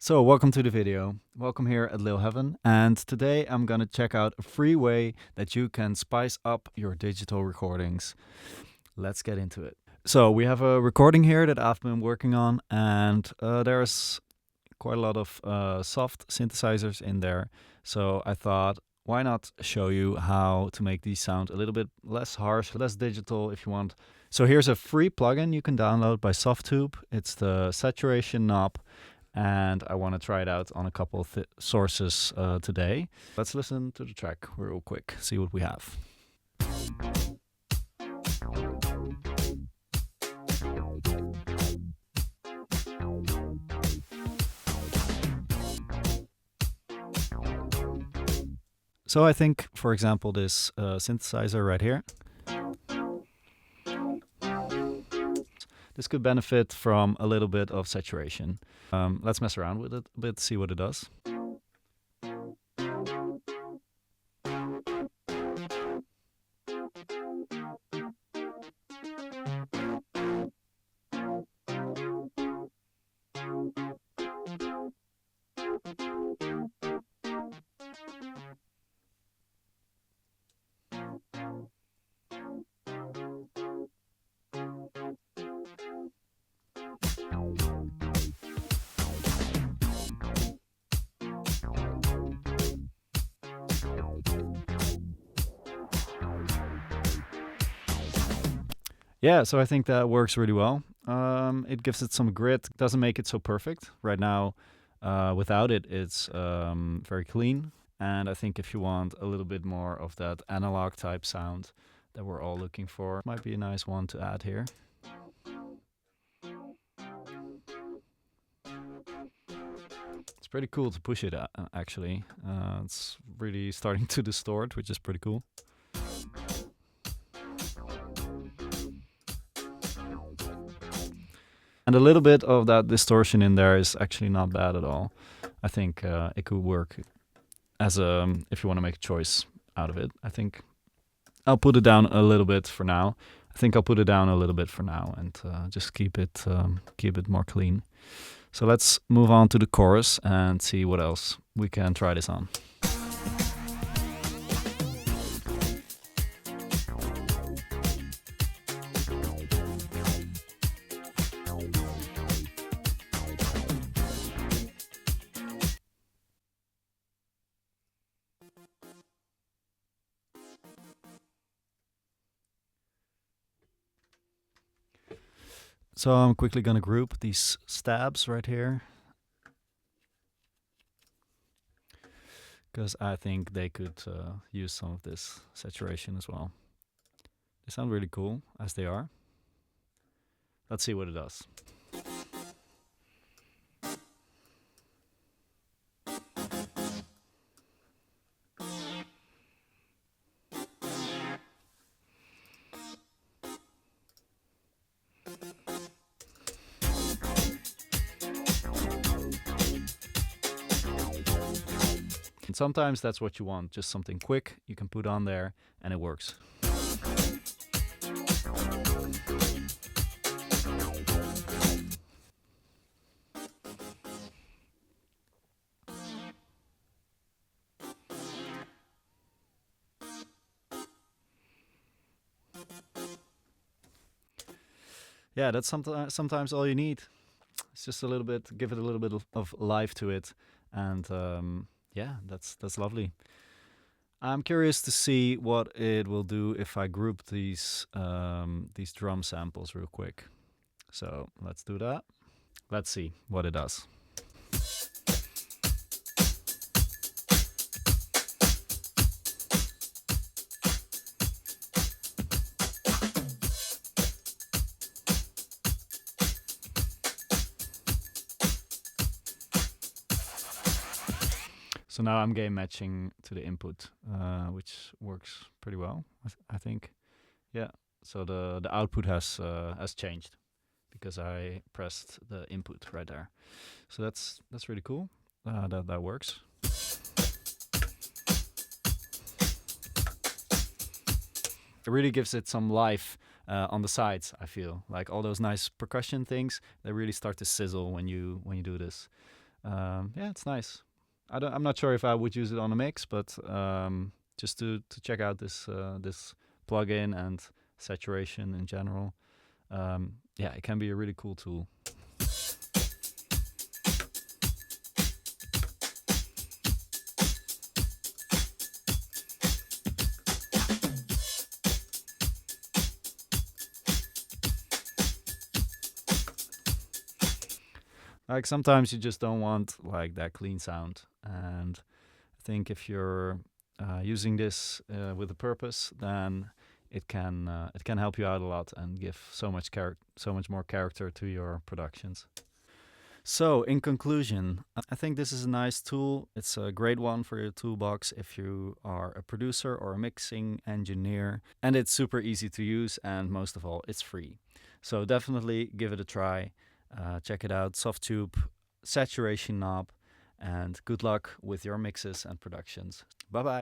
So welcome to the video. Welcome here at LilHeaven, and today I'm gonna check out a free way that you can spice up your digital recordings. Let's get into it. So we have a recording here that I've been working on, and there's quite a lot of soft synthesizers in there. So I thought, why not show you how to make these sound a little bit less harsh, less digital if you want. So here's a free plugin you can download by Softtube. It's the saturation knob, and I want to try it out on a couple of sources today. Let's listen to the track real quick, see what we have. So I think, for example, this synthesizer right here, this could benefit from a little bit of saturation. Let's mess around with it a bit, see what it does. Yeah, so I think that works really well. It gives it some grit, doesn't make it so perfect. Right now, without it, it's very clean. And I think if you want a little bit more of that analog type sound that we're all looking for, might be a nice one to add here. It's pretty cool to push it actually. It's really starting to distort, which is pretty cool. And a little bit of that distortion in there is actually not bad at all. I think it could work as if you want to make a choice out of it. I think I'll put it down a little bit for now. And just keep it more clean. So let's move on to the chorus and see what else we can try this on. So I'm quickly gonna group these stabs right here, because I think they could use some of this saturation as well. They sound really cool as they are. Let's see what it does. And sometimes that's what you want, just something quick you can put on there and it works. Yeah, that's sometimes all you need. It's just a little bit, give it a little bit of life to it, and yeah, that's lovely. I'm curious to see what it will do if I group these drum samples real quick. So let's do that. Let's see what it does. So now I'm gain matching to the input, which works pretty well, I think. Yeah. So the output has changed because I pressed the input right there. So that's really cool. That works. It really gives it some life on the sides. I feel like all those nice percussion things, they really start to sizzle when you do this. Yeah, it's nice. I'm not sure if I would use it on a mix, but just to check out this plugin and saturation in general. Yeah, it can be a really cool tool. Like sometimes you just don't want like that clean sound, and I think if you're using this with a purpose, then it can help you out a lot and give so much more character to your productions. So, in conclusion, I think this is a nice tool. It's a great one for your toolbox if you are a producer or a mixing engineer. And it's super easy to use, and most of all, it's free. So, definitely give it a try. Check it out Softtube, saturation knob, and good luck with your mixes and productions. Bye bye.